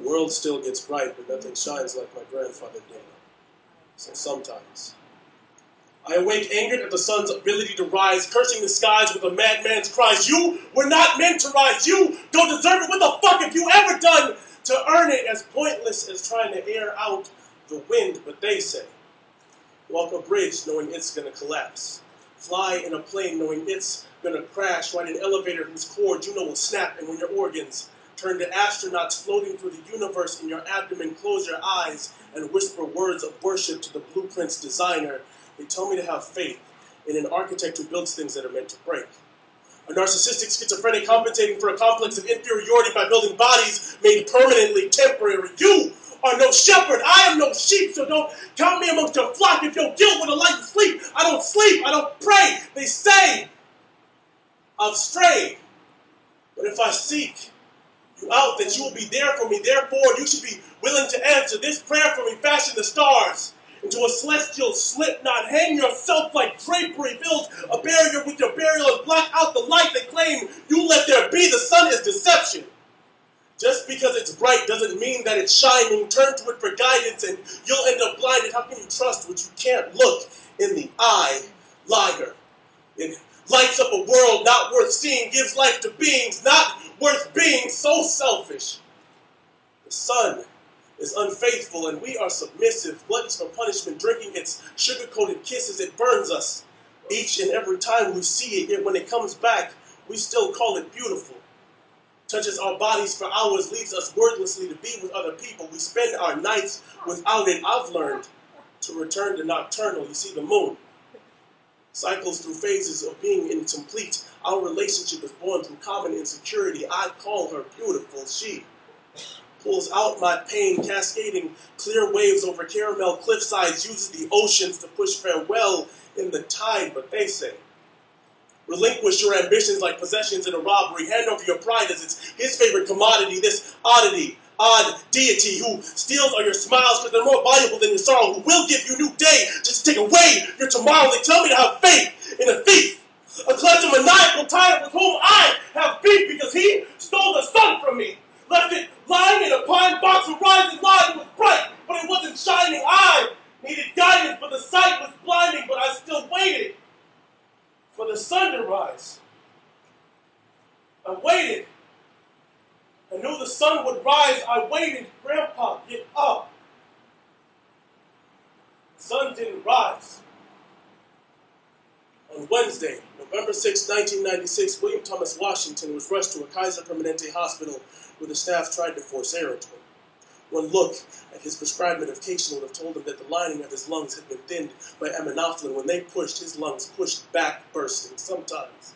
world still gets bright, but nothing shines like my grandfather did. So sometimes I awake angered at the sun's ability to rise, cursing the skies with a madman's cries. You were not meant to rise. You don't deserve it. What the fuck have you ever done to earn it? As pointless as trying to air out the wind, but they say. Walk a bridge knowing it's gonna collapse. Fly in a plane knowing it's gonna crash. Ride an elevator whose cord you know will snap, and when your organs turn to astronauts floating through the universe in your abdomen, close your eyes and whisper words of worship to the blueprint's designer. They tell me to have faith in an architect who builds things that are meant to break. A narcissistic schizophrenic compensating for a complex of inferiority by building bodies made permanently temporary. You are no shepherd. I am no sheep, so don't count me amongst your flock. If your guilt would allow you to sleep, I don't sleep. I don't pray. They say I've strayed. But if I seek you out, that you will be there for me. Therefore, you should be willing to answer this prayer for me. Fashion the stars into a celestial slip knot. Hang yourself like drapery. Build a barrier with your burial and block out the light they claim you let there be. The sun is deception. Just because it's bright doesn't mean that it's shining. Turn to it for guidance and you'll end up blinded. How can you trust what you can't look in the eye? Liar. It lights up a world not worth seeing, gives life to beings not worth being. So selfish. The sun is unfaithful and we are submissive. Gluttons for punishment, drinking its sugar-coated kisses. It burns us each and every time we see it. Yet when it comes back, we still call it beautiful. Touches our bodies for hours, leaves us wordlessly to be with other people. We spend our nights without it. I've learned to return to nocturnal. You see, the moon cycles through phases of being incomplete. Our relationship is born through common insecurity. I call her beautiful. She pulls out my pain, cascading clear waves over caramel cliffsides, uses the oceans to push farewell in the tide, but they say, relinquish your ambitions like possessions in a robbery. Hand over your pride as it's his favorite commodity. This odd deity who steals all your smiles because they're more valuable than your sorrow, who will give you a new day just to take away your tomorrow. They tell me to have faith in a thief, a clutch of maniacal tyrant with whom I have beef because he stole the sun from me. Left it lying in a pine box of rising light. It was bright, but it wasn't shining. I needed guidance, but the sight was blinding, but I still waited for the sun to rise. I waited. I knew the sun would rise. I waited. Grandpa, get up. The sun didn't rise. On Wednesday, November 6, 1996, William Thomas Washington was rushed to a Kaiser Permanente hospital where the staff tried to force air into him. One look at his prescribed medication would have told him that the lining of his lungs had been thinned by aminophylline. When they pushed, his lungs pushed back, bursting. Sometimes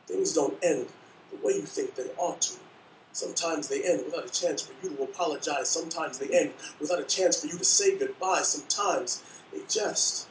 things don't end the way you think they ought to. Sometimes they end without a chance for you to apologize. Sometimes they end without a chance for you to say goodbye. Sometimes they just...